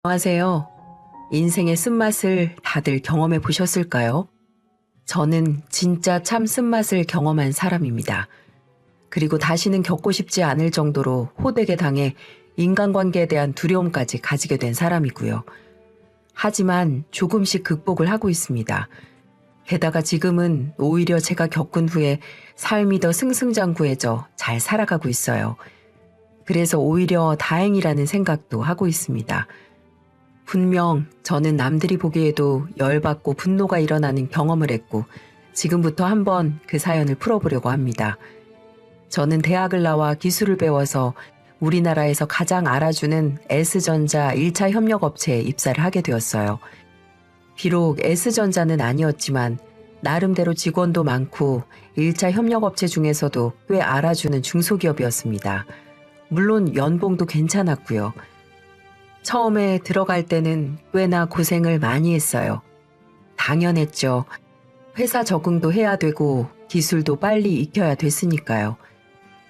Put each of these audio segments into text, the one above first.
안녕하세요. 인생의 쓴맛을 다들 경험해 보셨을까요? 저는 진짜 참 쓴맛을 경험한 사람입니다. 그리고 다시는 겪고 싶지 않을 정도로 호되게 당해 인간관계에 대한 두려움까지 가지게 된 사람이고요. 하지만 조금씩 극복을 하고 있습니다. 게다가 지금은 오히려 제가 겪은 후에 삶이 더 승승장구해져 잘 살아가고 있어요. 그래서 오히려 다행이라는 생각도 하고 있습니다. 분명 저는 남들이 보기에도 열받고 분노가 일어나는 경험을 했고 지금부터 한번 그 사연을 풀어보려고 합니다. 저는 대학을 나와 기술을 배워서 우리나라에서 가장 알아주는 S전자 1차 협력업체에 입사를 하게 되었어요. 비록 S전자는 아니었지만 나름대로 직원도 많고 1차 협력업체 중에서도 꽤 알아주는 중소기업이었습니다. 물론 연봉도 괜찮았고요. 처음에 들어갈 때는 꽤나 고생을 많이 했어요. 당연했죠. 회사 적응도 해야 되고 기술도 빨리 익혀야 됐으니까요.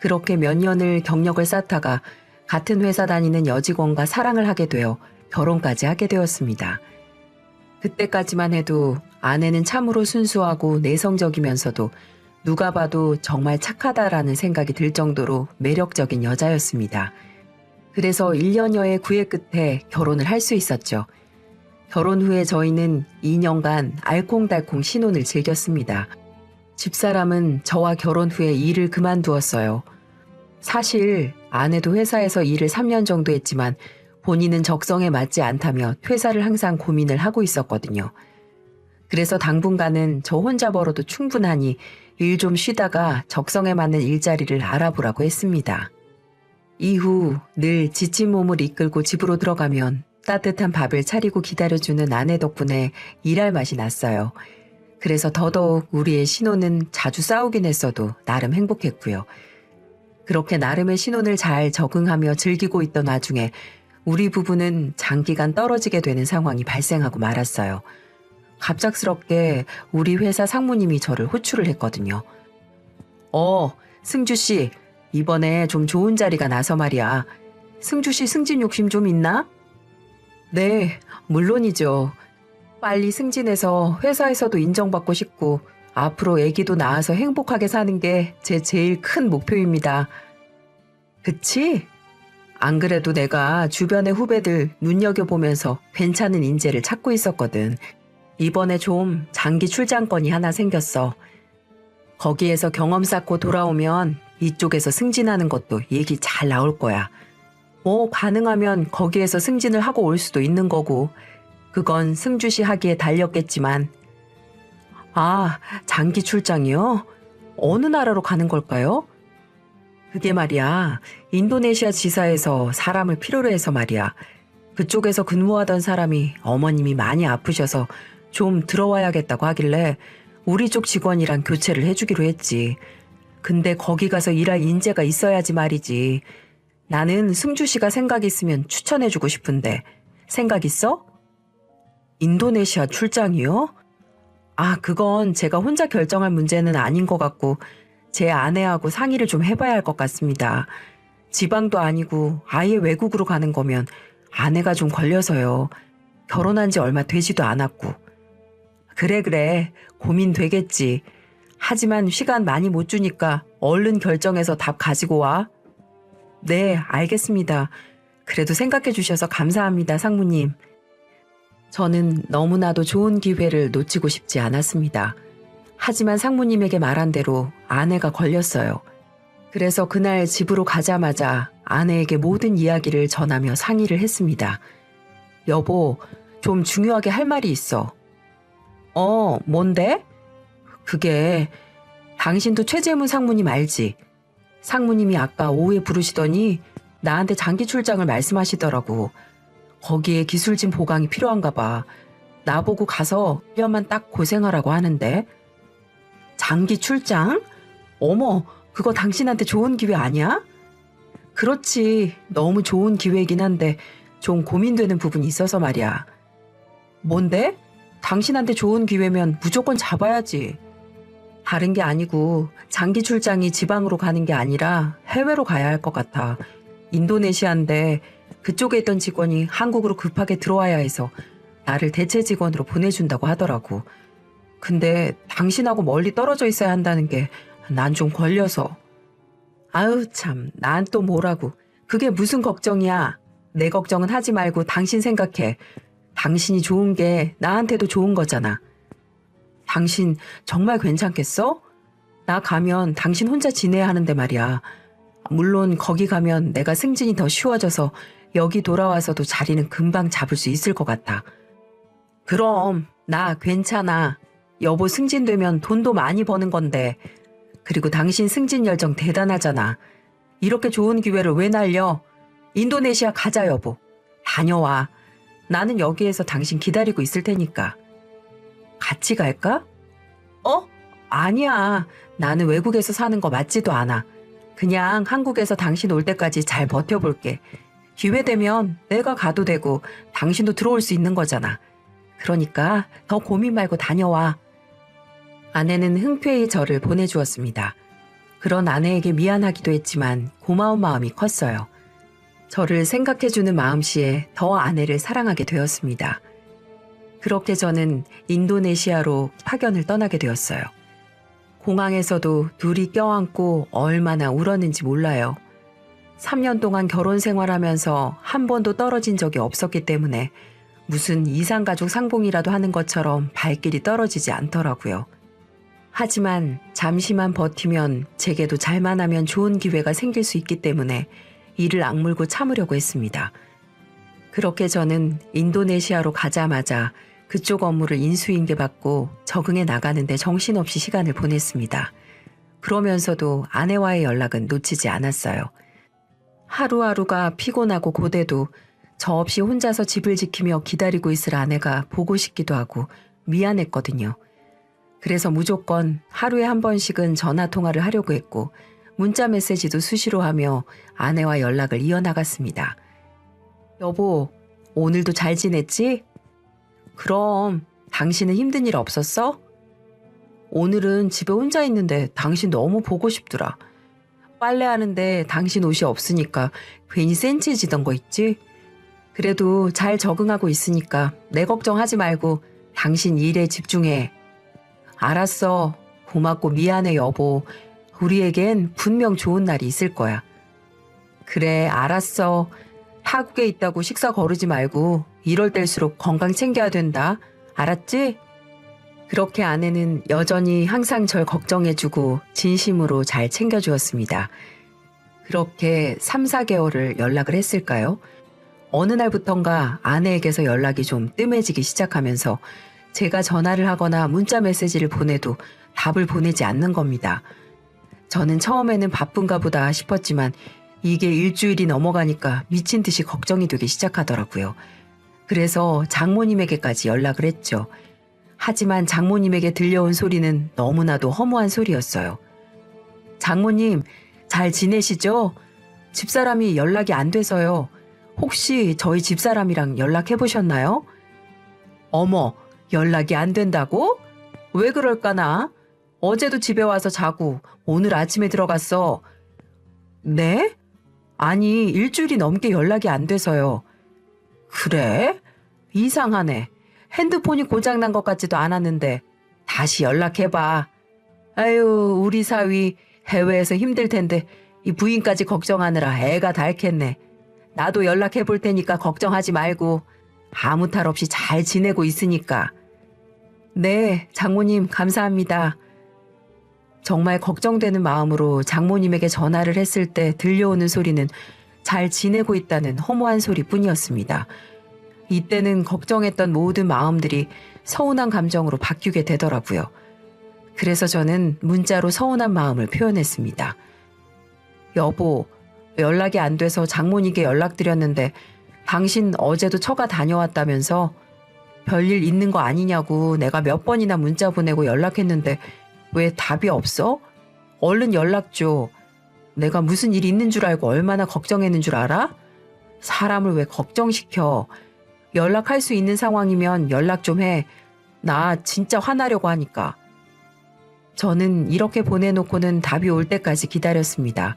그렇게 몇 년을 경력을 쌓다가 같은 회사 다니는 여직원과 사랑을 하게 되어 결혼까지 하게 되었습니다. 그때까지만 해도 아내는 참으로 순수하고 내성적이면서도 누가 봐도 정말 착하다라는 생각이 들 정도로 매력적인 여자였습니다. 그래서 1년여의 구애 끝에 결혼을 할 수 있었죠. 결혼 후에 저희는 2년간 알콩달콩 신혼을 즐겼습니다. 집사람은 저와 결혼 후에 일을 그만두었어요. 사실 아내도 회사에서 일을 3년 정도 했지만 본인은 적성에 맞지 않다며 퇴사를 항상 고민을 하고 있었거든요. 그래서 당분간은 저 혼자 벌어도 충분하니 일 좀 쉬다가 적성에 맞는 일자리를 알아보라고 했습니다. 이후 늘 지친 몸을 이끌고 집으로 들어가면 따뜻한 밥을 차리고 기다려주는 아내 덕분에 일할 맛이 났어요. 그래서 더더욱 우리의 신혼은 자주 싸우긴 했어도 나름 행복했고요. 그렇게 나름의 신혼을 잘 적응하며 즐기고 있던 와중에 우리 부부는 장기간 떨어지게 되는 상황이 발생하고 말았어요. 갑작스럽게 우리 회사 상무님이 저를 호출을 했거든요. 승주 씨, 이번에 좀 좋은 자리가 나서 말이야. 승주 씨 승진 욕심 좀 있나? 네, 물론이죠. 빨리 승진해서 회사에서도 인정받고 싶고 앞으로 아기도 낳아서 행복하게 사는 게 제 제일 큰 목표입니다. 그치? 안 그래도 내가 주변의 후배들 눈여겨보면서 괜찮은 인재를 찾고 있었거든. 이번에 좀 장기 출장권이 하나 생겼어. 거기에서 경험 쌓고 돌아오면 이쪽에서 승진하는 것도 얘기 잘 나올 거야. 가능하면 거기에서 승진을 하고 올 수도 있는 거고, 그건 승주시 하기에 달렸겠지만. 아, 장기 출장이요? 어느 나라로 가는 걸까요? 그게 말이야, 인도네시아 지사에서 사람을 필요로 해서 말이야. 그쪽에서 근무하던 사람이 어머님이 많이 아프셔서 좀 들어와야겠다고 하길래 우리 쪽 직원이랑 교체를 해주기로 했지. 근데 거기 가서 일할 인재가 있어야지 말이지. 나는 승주 씨가 생각 있으면 추천해주고 싶은데 생각 있어? 인도네시아 출장이요? 아, 그건 제가 혼자 결정할 문제는 아닌 것 같고 제 아내하고 상의를 좀 해봐야 할 것 같습니다. 지방도 아니고 아예 외국으로 가는 거면 아내가 좀 걸려서요. 결혼한 지 얼마 되지도 않았고. 그래, 고민되겠지. 하지만 시간 많이 못 주니까 얼른 결정해서 답 가지고 와. 네, 알겠습니다. 그래도 생각해 주셔서 감사합니다, 상무님. 저는 너무나도 좋은 기회를 놓치고 싶지 않았습니다. 하지만 상무님에게 말한 대로 아내가 걸렸어요. 그래서 그날 집으로 가자마자 아내에게 모든 이야기를 전하며 상의를 했습니다. 여보, 좀 중요하게 할 말이 있어. 뭔데? 그게 당신도 최재문 상무님 알지? 상무님이 아까 오후에 부르시더니 나한테 장기 출장을 말씀하시더라고. 거기에 기술진 보강이 필요한가 봐. 나보고 가서 1년만 딱 고생하라고 하는데. 장기 출장? 어머, 그거 당신한테 좋은 기회 아니야? 그렇지, 너무 좋은 기회이긴 한데 좀 고민되는 부분이 있어서 말이야. 뭔데? 당신한테 좋은 기회면 무조건 잡아야지. 다른 게 아니고 장기 출장이 지방으로 가는 게 아니라 해외로 가야 할 것 같아. 인도네시아인데 그쪽에 있던 직원이 한국으로 급하게 들어와야 해서 나를 대체 직원으로 보내준다고 하더라고. 근데 당신하고 멀리 떨어져 있어야 한다는 게 난 좀 걸려서. 아유 참, 난 또 뭐라고. 그게 무슨 걱정이야. 내 걱정은 하지 말고 당신 생각해. 당신이 좋은 게 나한테도 좋은 거잖아. 당신 정말 괜찮겠어? 나 가면 당신 혼자 지내야 하는데 말이야. 물론 거기 가면 내가 승진이 더 쉬워져서 여기 돌아와서도 자리는 금방 잡을 수 있을 것 같아. 그럼 나 괜찮아. 여보 승진되면 돈도 많이 버는 건데. 그리고 당신 승진 열정 대단하잖아. 이렇게 좋은 기회를 왜 날려? 인도네시아 가자 여보. 다녀와. 나는 여기에서 당신 기다리고 있을 테니까. 같이 갈까? 아니야. 나는 외국에서 사는 거 맞지도 않아. 그냥 한국에서 당신 올 때까지 잘 버텨볼게. 기회 되면 내가 가도 되고 당신도 들어올 수 있는 거잖아. 그러니까 더 고민 말고 다녀와. 아내는 흔쾌히 저를 보내주었습니다. 그런 아내에게 미안하기도 했지만 고마운 마음이 컸어요. 저를 생각해주는 마음씨에 더 아내를 사랑하게 되었습니다. 그렇게 저는 인도네시아로 파견을 떠나게 되었어요. 공항에서도 둘이 껴안고 얼마나 울었는지 몰라요. 3년 동안 결혼 생활하면서 한 번도 떨어진 적이 없었기 때문에 무슨 이상가족 상봉이라도 하는 것처럼 발길이 떨어지지 않더라고요. 하지만 잠시만 버티면 제게도 잘만 하면 좋은 기회가 생길 수 있기 때문에 이를 악물고 참으려고 했습니다. 그렇게 저는 인도네시아로 가자마자 그쪽 업무를 인수인계받고 적응해 나가는데 정신없이 시간을 보냈습니다. 그러면서도 아내와의 연락은 놓치지 않았어요. 하루하루가 피곤하고 고돼도 저 없이 혼자서 집을 지키며 기다리고 있을 아내가 보고 싶기도 하고 미안했거든요. 그래서 무조건 하루에 한 번씩은 전화 통화를 하려고 했고 문자 메시지도 수시로 하며 아내와 연락을 이어나갔습니다. 여보, 오늘도 잘 지냈지? 그럼 당신은 힘든 일 없었어? 오늘은 집에 혼자 있는데 당신 너무 보고 싶더라. 빨래하는데 당신 옷이 없으니까 괜히 센치해지던 거 있지? 그래도 잘 적응하고 있으니까 내 걱정하지 말고 당신 일에 집중해. 알았어. 고맙고 미안해 여보. 우리에겐 분명 좋은 날이 있을 거야. 그래 알았어. 타국에 있다고 식사 거르지 말고 이럴 때일수록 건강 챙겨야 된다. 알았지? 그렇게 아내는 여전히 항상 절 걱정해주고 진심으로 잘 챙겨주었습니다. 그렇게 3, 4개월을 연락을 했을까요? 어느 날부턴가 아내에게서 연락이 좀 뜸해지기 시작하면서 제가 전화를 하거나 문자 메시지를 보내도 답을 보내지 않는 겁니다. 저는 처음에는 바쁜가 보다 싶었지만 이게 일주일이 넘어가니까 미친 듯이 걱정이 되기 시작하더라고요. 그래서 장모님에게까지 연락을 했죠. 하지만 장모님에게 들려온 소리는 너무나도 허무한 소리였어요. 장모님, 잘 지내시죠? 집사람이 연락이 안 돼서요. 혹시 저희 집사람이랑 연락해 보셨나요? 어머, 연락이 안 된다고? 왜 그럴까나? 어제도 집에 와서 자고 오늘 아침에 들어갔어. 네? 아니, 일주일이 넘게 연락이 안 돼서요. 그래? 이상하네. 핸드폰이 고장난 것 같지도 않았는데 다시 연락해봐. 아유, 우리 사위 해외에서 힘들 텐데 이 부인까지 걱정하느라 애가 다 닳겠네. 나도 연락해 볼 테니까 걱정하지 말고 아무 탈 없이 잘 지내고 있으니까. 네, 장모님 감사합니다. 정말 걱정되는 마음으로 장모님에게 전화를 했을 때 들려오는 소리는 잘 지내고 있다는 허무한 소리뿐이었습니다. 이때는 걱정했던 모든 마음들이 서운한 감정으로 바뀌게 되더라고요. 그래서 저는 문자로 서운한 마음을 표현했습니다. 여보, 연락이 안 돼서 장모님께 연락드렸는데 당신 어제도 처가 다녀왔다면서 별일 있는 거 아니냐고 내가 몇 번이나 문자 보내고 연락했는데 왜 답이 없어? 얼른 연락 줘. 내가 무슨 일 있는 줄 알고 얼마나 걱정했는 줄 알아? 사람을 왜 걱정시켜. 연락할 수 있는 상황이면 연락 좀 해. 나 진짜 화나려고 하니까. 저는 이렇게 보내놓고는 답이 올 때까지 기다렸습니다.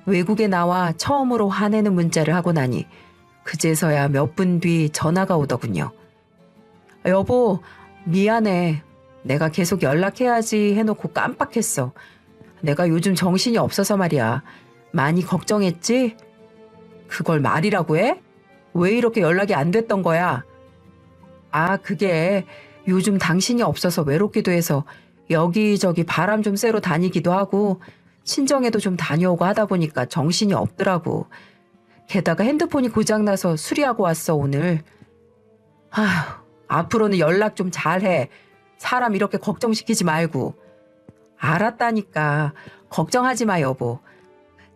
외국에 나와 처음으로 화내는 문자를 하고 나니 그제서야 몇 분 뒤 전화가 오더군요. 여보, 미안해. 내가 계속 연락해야지 해놓고 깜빡했어. 내가 요즘 정신이 없어서 말이야. 많이 걱정했지? 그걸 말이라고 해? 왜 이렇게 연락이 안 됐던 거야? 아, 그게 요즘 당신이 없어서 외롭기도 해서 여기저기 바람 좀 쐬러 다니기도 하고 친정에도 좀 다녀오고 하다 보니까 정신이 없더라고. 게다가 핸드폰이 고장나서 수리하고 왔어, 오늘. 아휴, 앞으로는 연락 좀 잘해. 사람 이렇게 걱정시키지 말고. 알았다니까. 걱정하지 마, 여보.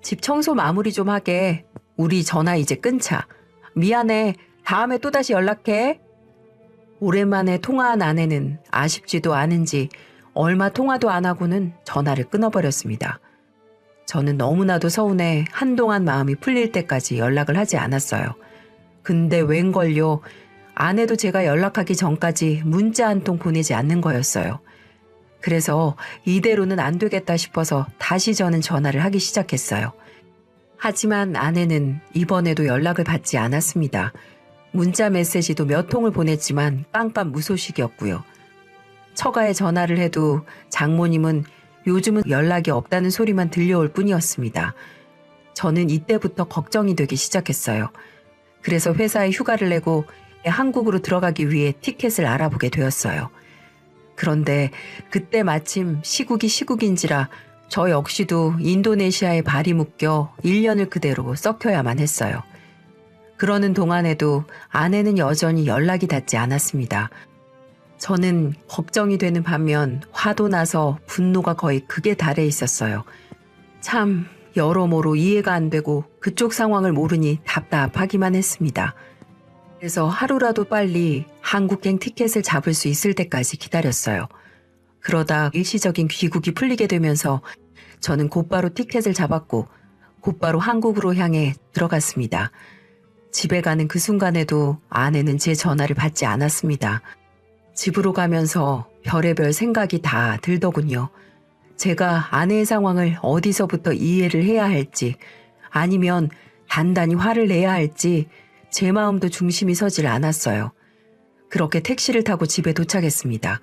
집 청소 마무리 좀 하게. 우리 전화 이제 끊자. 미안해. 다음에 또다시 연락해. 오랜만에 통화한 아내는 아쉽지도 않은지 얼마 통화도 안 하고는 전화를 끊어버렸습니다. 저는 너무나도 서운해 한동안 마음이 풀릴 때까지 연락을 하지 않았어요. 근데 웬걸요. 아내도 제가 연락하기 전까지 문자 한 통 보내지 않는 거였어요. 그래서 이대로는 안 되겠다 싶어서 다시 저는 전화를 하기 시작했어요. 하지만 아내는 이번에도 연락을 받지 않았습니다. 문자 메시지도 몇 통을 보냈지만 깜깜 무소식이었고요. 처가에 전화를 해도 장모님은 요즘은 연락이 없다는 소리만 들려올 뿐이었습니다. 저는 이때부터 걱정이 되기 시작했어요. 그래서 회사에 휴가를 내고 한국으로 들어가기 위해 티켓을 알아보게 되었어요. 그런데 그때 마침 시국이 시국인지라 저 역시도 인도네시아에 발이 묶여 1년을 그대로 썩혀야만 했어요. 그러는 동안에도 아내는 여전히 연락이 닿지 않았습니다. 저는 걱정이 되는 반면 화도 나서 분노가 거의 극에 달해 있었어요. 참 여러모로 이해가 안 되고 그쪽 상황을 모르니 답답하기만 했습니다. 그래서 하루라도 빨리 한국행 티켓을 잡을 수 있을 때까지 기다렸어요. 그러다 일시적인 귀국이 풀리게 되면서 저는 곧바로 티켓을 잡았고 곧바로 한국으로 향해 들어갔습니다. 집에 가는 그 순간에도 아내는 제 전화를 받지 않았습니다. 집으로 가면서 별의별 생각이 다 들더군요. 제가 아내의 상황을 어디서부터 이해를 해야 할지 아니면 단단히 화를 내야 할지 제 마음도 중심이 서질 않았어요. 그렇게 택시를 타고 집에 도착했습니다.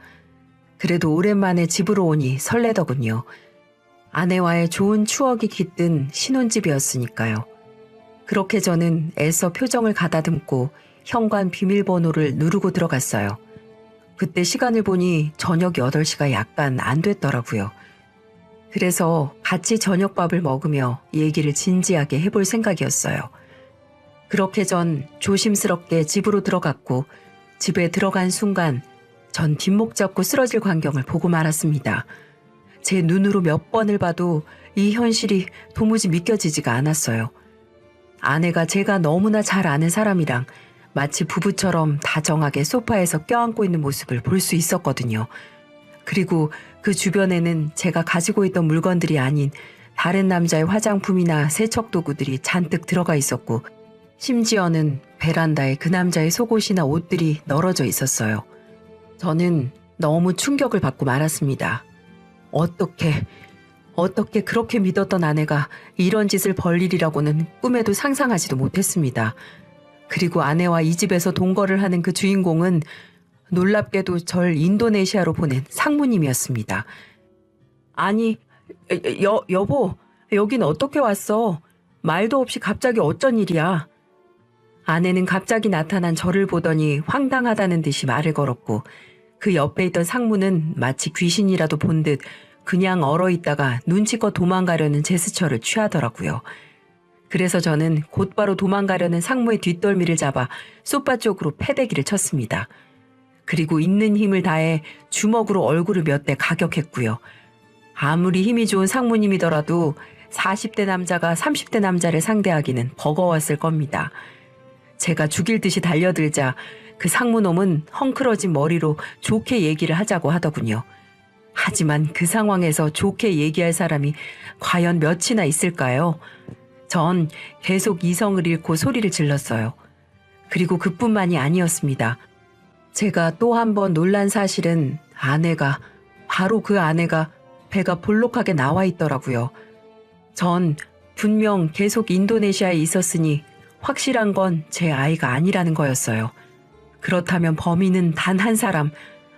그래도 오랜만에 집으로 오니 설레더군요. 아내와의 좋은 추억이 깃든 신혼집이었으니까요. 그렇게 저는 애써 표정을 가다듬고 현관 비밀번호를 누르고 들어갔어요. 그때 시간을 보니 저녁 8시가 약간 안 됐더라고요. 그래서 같이 저녁밥을 먹으며 얘기를 진지하게 해볼 생각이었어요. 그렇게 전 조심스럽게 집으로 들어갔고 집에 들어간 순간 전 뒷목 잡고 쓰러질 광경을 보고 말았습니다. 제 눈으로 몇 번을 봐도 이 현실이 도무지 믿겨지지가 않았어요. 아내가 제가 너무나 잘 아는 사람이랑 마치 부부처럼 다정하게 소파에서 껴안고 있는 모습을 볼 수 있었거든요. 그리고 그 주변에는 제가 가지고 있던 물건들이 아닌 다른 남자의 화장품이나 세척도구들이 잔뜩 들어가 있었고 심지어는 베란다에 그 남자의 속옷이나 옷들이 널어져 있었어요. 저는 너무 충격을 받고 말았습니다. 어떻게 그렇게 믿었던 아내가 이런 짓을 벌 일이라고는 꿈에도 상상하지도 못했습니다. 그리고 아내와 이 집에서 동거를 하는 그 주인공은 놀랍게도 절 인도네시아로 보낸 상무님이었습니다. 아니, 여보, 여긴 어떻게 왔어? 말도 없이 갑자기 어쩐 일이야? 아내는 갑자기 나타난 저를 보더니 황당하다는 듯이 말을 걸었고 그 옆에 있던 상무는 마치 귀신이라도 본 듯 그냥 얼어있다가 눈치껏 도망가려는 제스처를 취하더라고요. 그래서 저는 곧바로 도망가려는 상무의 뒷덜미를 잡아 소파 쪽으로 패대기를 쳤습니다. 그리고 있는 힘을 다해 주먹으로 얼굴을 몇 대 가격했고요. 아무리 힘이 좋은 상무님이더라도 40대 남자가 30대 남자를 상대하기는 버거웠을 겁니다. 제가 죽일 듯이 달려들자 그 상무놈은 헝클어진 머리로 좋게 얘기를 하자고 하더군요. 하지만 그 상황에서 좋게 얘기할 사람이 과연 몇이나 있을까요? 전 계속 이성을 잃고 소리를 질렀어요. 그리고 그뿐만이 아니었습니다. 제가 또 한 번 놀란 사실은 바로 그 아내가 배가 볼록하게 나와 있더라고요. 전 분명 계속 인도네시아에 있었으니 확실한 건 제 아이가 아니라는 거였어요. 그렇다면 범인은 단 한 사람,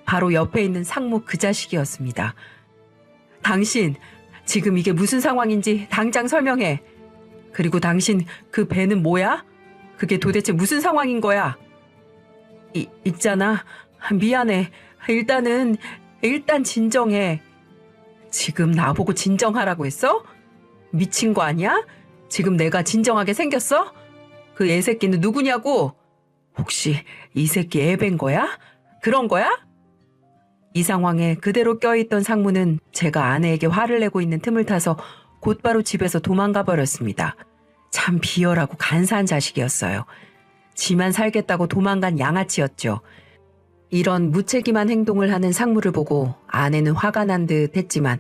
바로 옆에 있는 상무 그 자식이었습니다. 당신, 지금 이게 무슨 상황인지 당장 설명해. 그리고 당신 그 배는 뭐야? 그게 도대체 무슨 상황인 거야? 있잖아. 미안해. 일단 진정해. 지금 나보고 진정하라고 했어? 미친 거 아니야? 지금 내가 진정하게 생겼어? 그 애새끼는 누구냐고? 혹시 이 새끼 애밴 거야? 그런 거야? 이 상황에 그대로 껴있던 상무는 제가 아내에게 화를 내고 있는 틈을 타서 곧바로 집에서 도망가 버렸습니다. 참 비열하고 간사한 자식이었어요. 지만 살겠다고 도망간 양아치였죠. 이런 무책임한 행동을 하는 상무를 보고 아내는 화가 난 듯 했지만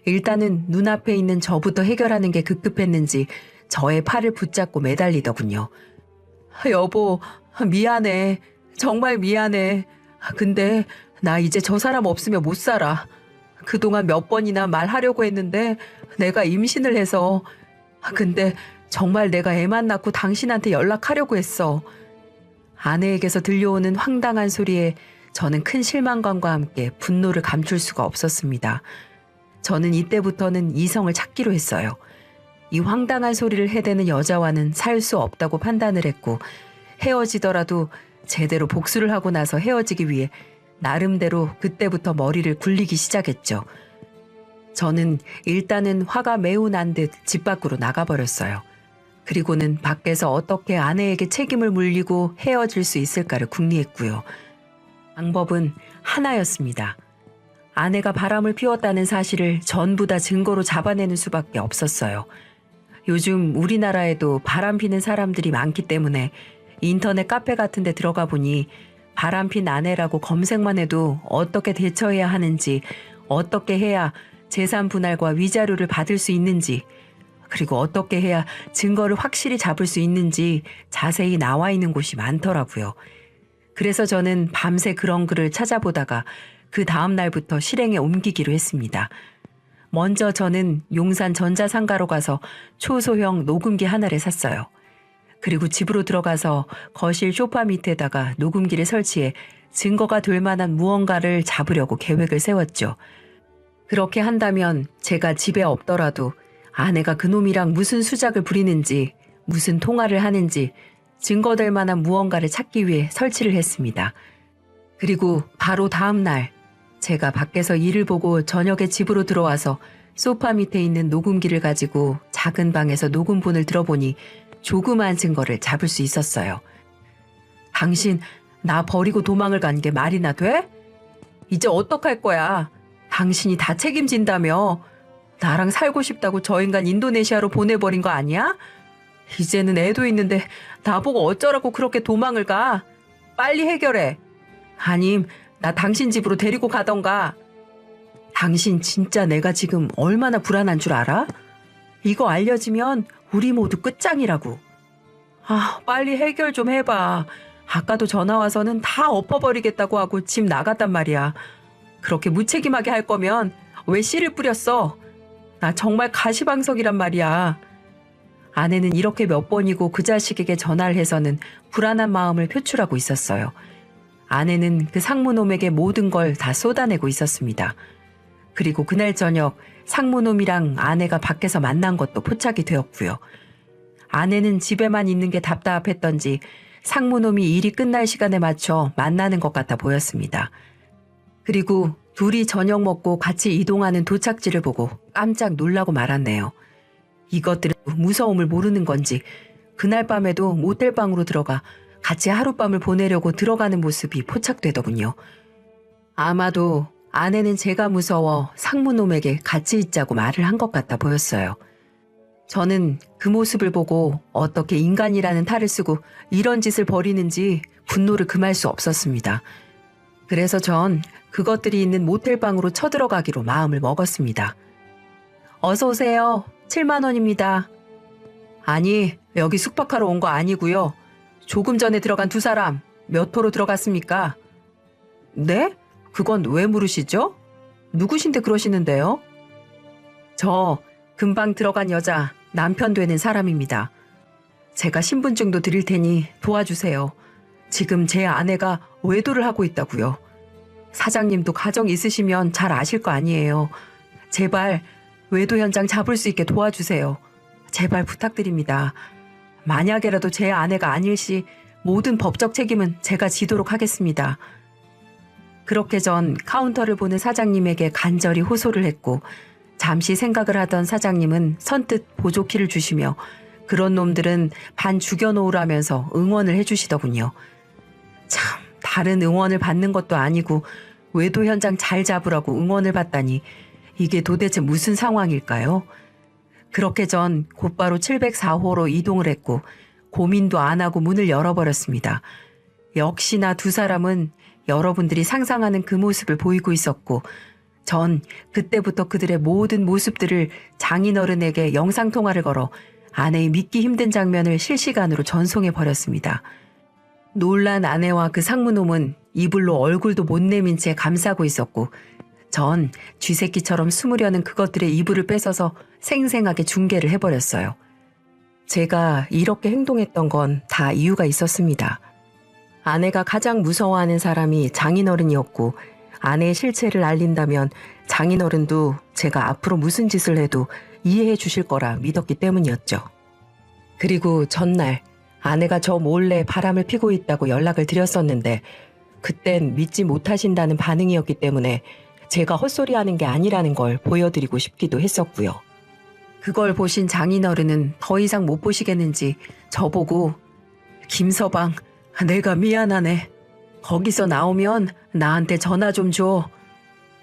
일단은 눈앞에 있는 저부터 해결하는 게 급급했는지 저의 팔을 붙잡고 매달리더군요. 여보, 미안해. 정말 미안해. 근데 나 이제 저 사람 없으면 못 살아. 그동안 몇 번이나 말하려고 했는데 내가 임신을 해서. 근데 정말 내가 애만 낳고 당신한테 연락하려고 했어. 아내에게서 들려오는 황당한 소리에 저는 큰 실망감과 함께 분노를 감출 수가 없었습니다. 저는 이때부터는 이성을 찾기로 했어요. 이 황당한 소리를 해대는 여자와는 살 수 없다고 판단을 했고 헤어지더라도 제대로 복수를 하고 나서 헤어지기 위해 나름대로 그때부터 머리를 굴리기 시작했죠. 저는 일단은 화가 매우 난 듯 집 밖으로 나가버렸어요. 그리고는 밖에서 어떻게 아내에게 책임을 물리고 헤어질 수 있을까를 궁리했고요. 방법은 하나였습니다. 아내가 바람을 피웠다는 사실을 전부 다 증거로 잡아내는 수밖에 없었어요. 요즘 우리나라에도 바람 피는 사람들이 많기 때문에 인터넷 카페 같은 데 들어가 보니 바람핀 아내라고 검색만 해도 어떻게 대처해야 하는지, 어떻게 해야 재산 분할과 위자료를 받을 수 있는지, 그리고 어떻게 해야 증거를 확실히 잡을 수 있는지 자세히 나와 있는 곳이 많더라고요. 그래서 저는 밤새 그런 글을 찾아보다가 그 다음 날부터 실행에 옮기기로 했습니다. 먼저 저는 용산 전자상가로 가서 초소형 녹음기 하나를 샀어요. 그리고 집으로 들어가서 거실 소파 밑에다가 녹음기를 설치해 증거가 될 만한 무언가를 잡으려고 계획을 세웠죠. 그렇게 한다면 제가 집에 없더라도 아내가 그놈이랑 무슨 수작을 부리는지, 무슨 통화를 하는지 증거될 만한 무언가를 찾기 위해 설치를 했습니다. 그리고 바로 다음 날 제가 밖에서 일을 보고 저녁에 집으로 들어와서 소파 밑에 있는 녹음기를 가지고 작은 방에서 녹음본을 들어보니 조그마한 증거를 잡을 수 있었어요. 당신 나 버리고 도망을 간 게 말이나 돼? 이제 어떡할 거야? 당신이 다 책임진다며. 나랑 살고 싶다고 저 인간 인도네시아로 보내버린 거 아니야? 이제는 애도 있는데 나보고 어쩌라고 그렇게 도망을 가? 빨리 해결해. 아님 나 당신 집으로 데리고 가던가. 당신 진짜 내가 지금 얼마나 불안한 줄 알아? 이거 알려지면 우리 모두 끝장이라고. 빨리 해결 좀 해봐. 아까도 전화 와서는 다 엎어버리겠다고 하고 집 나갔단 말이야. 그렇게 무책임하게 할 거면 왜 씨를 뿌렸어? 나 정말 가시방석이란 말이야. 아내는 이렇게 몇 번이고 그 자식에게 전화를 해서는 불안한 마음을 표출하고 있었어요. 아내는 그 상무놈에게 모든 걸 다 쏟아내고 있었습니다. 그리고 그날 저녁 상무놈이랑 아내가 밖에서 만난 것도 포착이 되었고요. 아내는 집에만 있는 게 답답했던지 상무놈이 일이 끝날 시간에 맞춰 만나는 것 같아 보였습니다. 그리고 둘이 저녁 먹고 같이 이동하는 도착지를 보고 깜짝 놀라고 말았네요. 이것들은 무서움을 모르는 건지 그날 밤에도 모텔방으로 들어가 같이 하룻밤을 보내려고 들어가는 모습이 포착되더군요. 아마도 아내는 제가 무서워 상무놈에게 같이 있자고 말을 한 것 같아 보였어요. 저는 그 모습을 보고 어떻게 인간이라는 탈을 쓰고 이런 짓을 벌이는지 분노를 금할 수 없었습니다. 그래서 전 그것들이 있는 모텔방으로 쳐들어가기로 마음을 먹었습니다. 어서 오세요. 7만 원입니다. 아니, 여기 숙박하러 온 거 아니고요. 조금 전에 들어간 두 사람 몇 호로 들어갔습니까? 네? 그건 왜 물으시죠? 누구신데 그러시는데요? 저 금방 들어간 여자 남편 되는 사람입니다. 제가 신분증도 드릴 테니 도와주세요. 지금 제 아내가 외도를 하고 있다고요. 사장님도 가정 있으시면 잘 아실 거 아니에요. 제발 외도 현장 잡을 수 있게 도와주세요. 제발 부탁드립니다. 만약에라도 제 아내가 아닐 시 모든 법적 책임은 제가 지도록 하겠습니다. 그렇게 전 카운터를 보는 사장님에게 간절히 호소를 했고 잠시 생각을 하던 사장님은 선뜻 보조키를 주시며 그런 놈들은 반 죽여놓으라면서 응원을 해주시더군요. 참, 다른 응원을 받는 것도 아니고 외도 현장 잘 잡으라고 응원을 받다니 이게 도대체 무슨 상황일까요? 그렇게 전 곧바로 704호로 이동을 했고 고민도 안 하고 문을 열어버렸습니다. 역시나 두 사람은 여러분들이 상상하는 그 모습을 보이고 있었고 전 그때부터 그들의 모든 모습들을 장인어른에게 영상통화를 걸어 아내의 믿기 힘든 장면을 실시간으로 전송해버렸습니다. 놀란 아내와 그 상무놈은 이불로 얼굴도 못 내민 채 감싸고 있었고 전 쥐새끼처럼 숨으려는 그것들의 이불을 뺏어서 생생하게 중계를 해버렸어요. 제가 이렇게 행동했던 건 다 이유가 있었습니다. 아내가 가장 무서워하는 사람이 장인어른이었고 아내의 실체를 알린다면 장인어른도 제가 앞으로 무슨 짓을 해도 이해해 주실 거라 믿었기 때문이었죠. 그리고 전날 아내가 저 몰래 바람을 피고 있다고 연락을 드렸었는데 그땐 믿지 못하신다는 반응이었기 때문에 제가 헛소리하는 게 아니라는 걸 보여드리고 싶기도 했었고요. 그걸 보신 장인어른은 더 이상 못 보시겠는지 저보고 김서방, 내가 미안하네. 거기서 나오면 나한테 전화 좀 줘.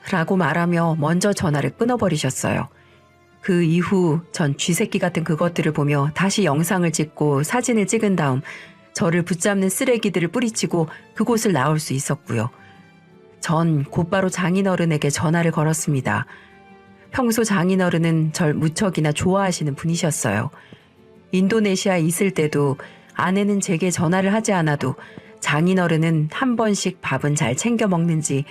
라고 말하며 먼저 전화를 끊어버리셨어요. 그 이후 전 쥐새끼 같은 그것들을 보며 다시 영상을 찍고 사진을 찍은 다음 저를 붙잡는 쓰레기들을 뿌리치고 그곳을 나올 수 있었고요. 전 곧바로 장인어른에게 전화를 걸었습니다. 평소 장인어른은 절 무척이나 좋아하시는 분이셨어요. 인도네시아에 있을 때도 아내는 제게 전화를 하지 않아도 장인어른은 한 번씩 밥은 잘 챙겨 먹는지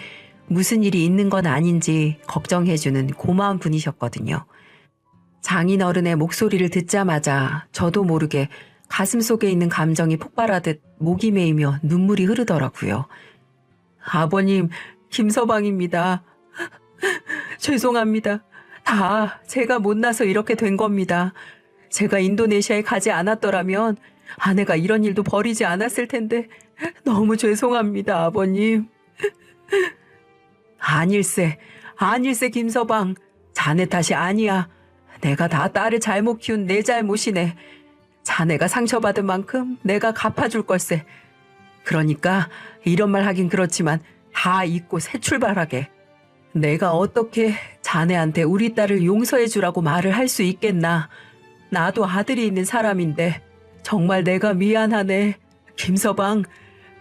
무슨 일이 있는 건 아닌지 걱정해주는 고마운 분이셨거든요. 장인어른의 목소리를 듣자마자 저도 모르게 가슴속에 있는 감정이 폭발하듯 목이 메이며 눈물이 흐르더라고요. 아버님, 김서방입니다. 죄송합니다. 다 제가 못나서 이렇게 된 겁니다. 제가 인도네시아에 가지 않았더라면 아내가 이런 일도 벌이지 않았을 텐데 너무 죄송합니다, 아버님. 아닐세 김서방. 자네 탓이 아니야. 내가 다 딸을 잘못 키운 내 잘못이네. 자네가 상처받은 만큼 내가 갚아줄 걸세. 그러니까 이런 말 하긴 그렇지만 다 잊고 새 출발하게. 내가 어떻게 자네한테 우리 딸을 용서해 주라고 말을 할 수 있겠나. 나도 아들이 있는 사람인데 정말 내가 미안하네. 김서방,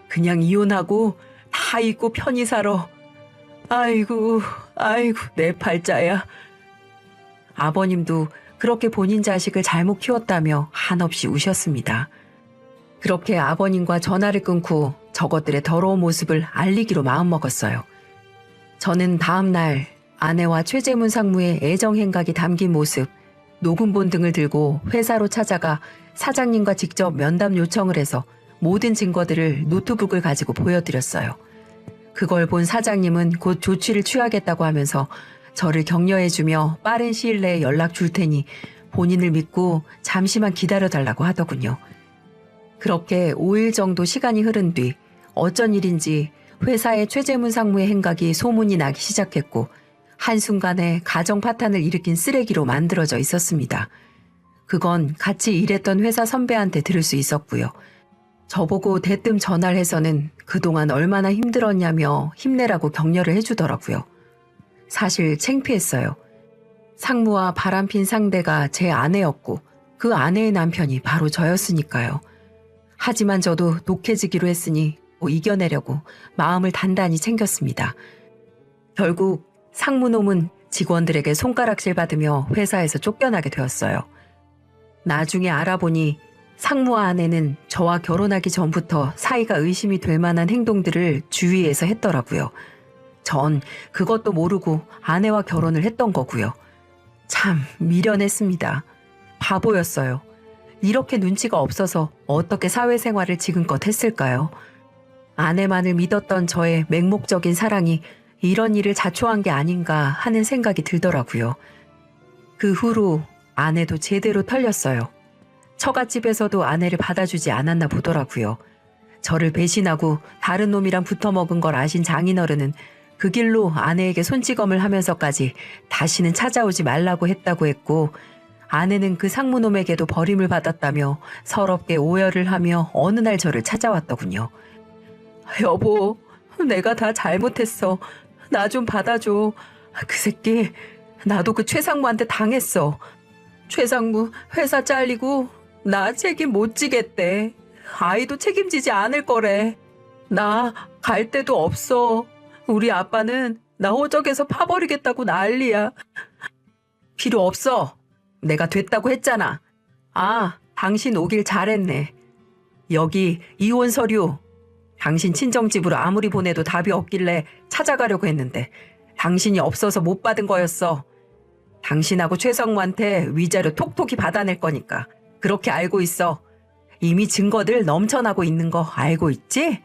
그냥 이혼하고 다 잊고 편히 살아. 아이고 내 팔자야. 아버님도 그렇게 본인 자식을 잘못 키웠다며 한없이 우셨습니다. 그렇게 아버님과 전화를 끊고 저것들의 더러운 모습을 알리기로 마음먹었어요. 저는 다음 날 아내와 최재문 상무의 애정 행각이 담긴 모습, 녹음본 등을 들고 회사로 찾아가 사장님과 직접 면담 요청을 해서 모든 증거들을 노트북을 가지고 보여드렸어요. 그걸 본 사장님은 곧 조치를 취하겠다고 하면서 저를 격려해주며 빠른 시일 내에 연락 줄 테니 본인을 믿고 잠시만 기다려달라고 하더군요. 그렇게 5일 정도 시간이 흐른 뒤 어쩐 일인지 회사의 최재문 상무의 행각이 소문이 나기 시작했고 한순간에 가정 파탄을 일으킨 쓰레기로 만들어져 있었습니다. 그건 같이 일했던 회사 선배한테 들을 수 있었고요. 저보고 대뜸 전화를 해서는 그동안 얼마나 힘들었냐며 힘내라고 격려를 해주더라고요. 사실 창피했어요. 상무와 바람핀 상대가 제 아내였고 그 아내의 남편이 바로 저였으니까요. 하지만 저도 독해지기로 했으니 이겨내려고 마음을 단단히 챙겼습니다. 결국 상무놈은 직원들에게 손가락질 받으며 회사에서 쫓겨나게 되었어요. 나중에 알아보니 상무와 아내는 저와 결혼하기 전부터 사이가 의심이 될 만한 행동들을 주위에서 했더라고요. 전 그것도 모르고 아내와 결혼을 했던 거고요. 참 미련했습니다. 바보였어요. 이렇게 눈치가 없어서 어떻게 사회생활을 지금껏 했을까요? 아내만을 믿었던 저의 맹목적인 사랑이 이런 일을 자초한 게 아닌가 하는 생각이 들더라고요. 그 후로 아내도 제대로 털렸어요. 처갓집에서도 아내를 받아주지 않았나 보더라고요. 저를 배신하고 다른 놈이랑 붙어먹은 걸 아신 장인어른은 그 길로 아내에게 손찌검을 하면서까지 다시는 찾아오지 말라고 했다고 했고, 아내는 그 상무놈에게도 버림을 받았다며 서럽게 오열을 하며 어느 날 저를 찾아왔더군요. 여보, 내가 다 잘못했어. 나 좀 받아줘. 그 새끼, 나도 그 최상무한테 당했어. 최상무 회사 잘리고 나 책임 못 지겠대. 아이도 책임지지 않을 거래. 나 갈 데도 없어. 우리 아빠는 나 호적에서 파버리겠다고 난리야. 필요 없어. 내가 됐다고 했잖아. 아, 당신 오길 잘했네. 여기 이혼 서류. 당신 친정집으로 아무리 보내도 답이 없길래 찾아가려고 했는데 당신이 없어서 못 받은 거였어. 당신하고 최성무한테 위자료 톡톡히 받아낼 거니까 그렇게 알고 있어. 이미 증거들 넘쳐나고 있는 거 알고 있지?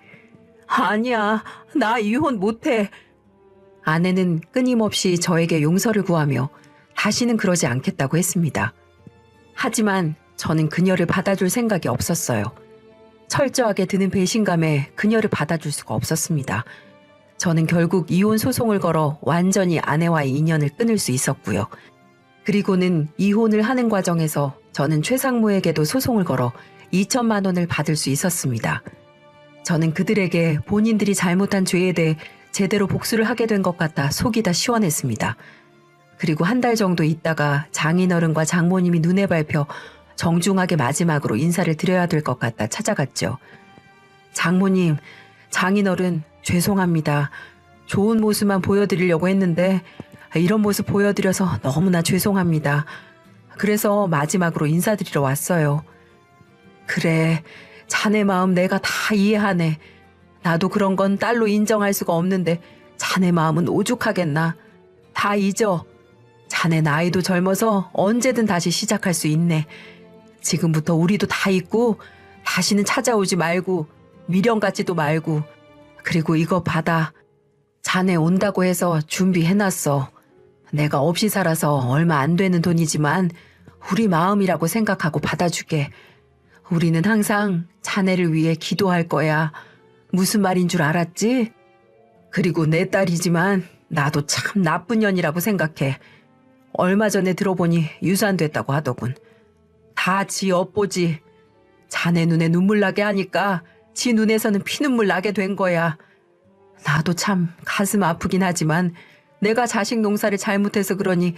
아니야, 나 이혼 못해. 아내는 끊임없이 저에게 용서를 구하며 다시는 그러지 않겠다고 했습니다. 하지만 저는 그녀를 받아줄 생각이 없었어요. 철저하게 드는 배신감에 그녀를 받아줄 수가 없었습니다. 저는 결국 이혼 소송을 걸어 완전히 아내와의 인연을 끊을 수 있었고요. 그리고는 이혼을 하는 과정에서 저는 최상무에게도 소송을 걸어 2천만 원을 받을 수 있었습니다. 저는 그들에게 본인들이 잘못한 죄에 대해 제대로 복수를 하게 된 것 같아 속이 다 시원했습니다. 그리고 한 달 정도 있다가 장인어른과 장모님이 눈에 밟혀 정중하게 마지막으로 인사를 드려야 될 것 같다 찾아갔죠. 장모님, 장인어른 죄송합니다. 좋은 모습만 보여드리려고 했는데 이런 모습 보여드려서 너무나 죄송합니다. 그래서 마지막으로 인사드리러 왔어요. 그래, 자네 마음 내가 다 이해하네. 나도 그런 건 딸로 인정할 수가 없는데 자네 마음은 오죽하겠나. 다 잊어. 자네 나이도 젊어서 언제든 다시 시작할 수 있네. 지금부터 우리도 다 잊고 다시는 찾아오지 말고 미련 갖지도 말고. 그리고 이거 받아. 자네 온다고 해서 준비해놨어. 내가 없이 살아서 얼마 안 되는 돈이지만 우리 마음이라고 생각하고 받아주게. 우리는 항상 자네를 위해 기도할 거야. 무슨 말인 줄 알았지? 그리고 내 딸이지만 나도 참 나쁜 년이라고 생각해. 얼마 전에 들어보니 유산됐다고 하더군. 다 지 엿보지. 자네 눈에 눈물 나게 하니까 지 눈에서는 피눈물 나게 된 거야. 나도 참 가슴 아프긴 하지만 내가 자식 농사를 잘못해서 그러니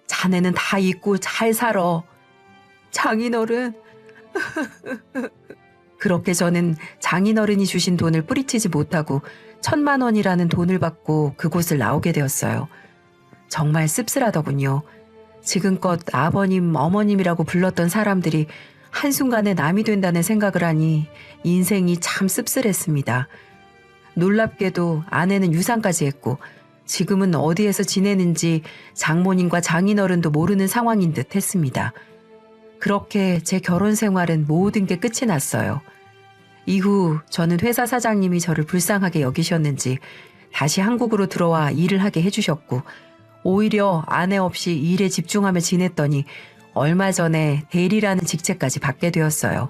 자네는 다 잊고 잘 살아. 장인어른. 그렇게 저는 장인어른이 주신 돈을 뿌리치지 못하고 1,000만 원이라는 돈을 받고 그곳을 나오게 되었어요. 정말 씁쓸하더군요. 지금껏 아버님, 어머님이라고 불렀던 사람들이 한순간에 남이 된다는 생각을 하니 인생이 참 씁쓸했습니다. 놀랍게도 아내는 유산까지 했고 지금은 어디에서 지내는지 장모님과 장인어른도 모르는 상황인 듯 했습니다. 그렇게 제 결혼 생활은 모든 게 끝이 났어요. 이후 저는 회사 사장님이 저를 불쌍하게 여기셨는지 다시 한국으로 들어와 일을 하게 해주셨고 오히려 아내 없이 일에 집중하며 지냈더니 얼마 전에 대리라는 직책까지 받게 되었어요.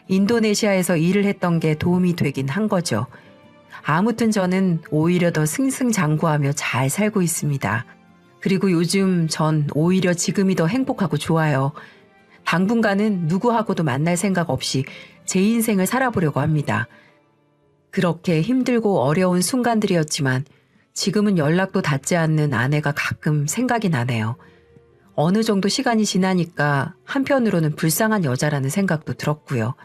인도네시아에서 일을 했던 게 도움이 되긴 한 거죠. 아무튼 저는 오히려 더 승승장구하며 잘 살고 있습니다. 그리고 요즘 전 오히려 지금이 더 행복하고 좋아요. 당분간은 누구하고도 만날 생각 없이 제 인생을 살아보려고 합니다. 그렇게 힘들고 어려운 순간들이었지만 지금은 연락도 닿지 않는 아내가 가끔 생각이 나네요. 어느 정도 시간이 지나니까 한편으로는 불쌍한 여자라는 생각도 들었고요.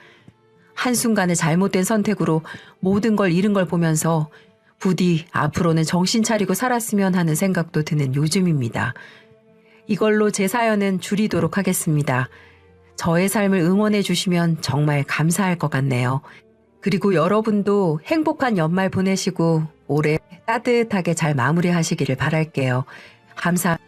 한순간의 잘못된 선택으로 모든 걸 잃은 걸 보면서 부디 앞으로는 정신 차리고 살았으면 하는 생각도 드는 요즘입니다. 이걸로 제 사연은 줄이도록 하겠습니다. 저의 삶을 응원해 주시면 정말 감사할 것 같네요. 그리고 여러분도 행복한 연말 보내시고 올해 따뜻하게 잘 마무리하시기를 바랄게요. 감사합니다.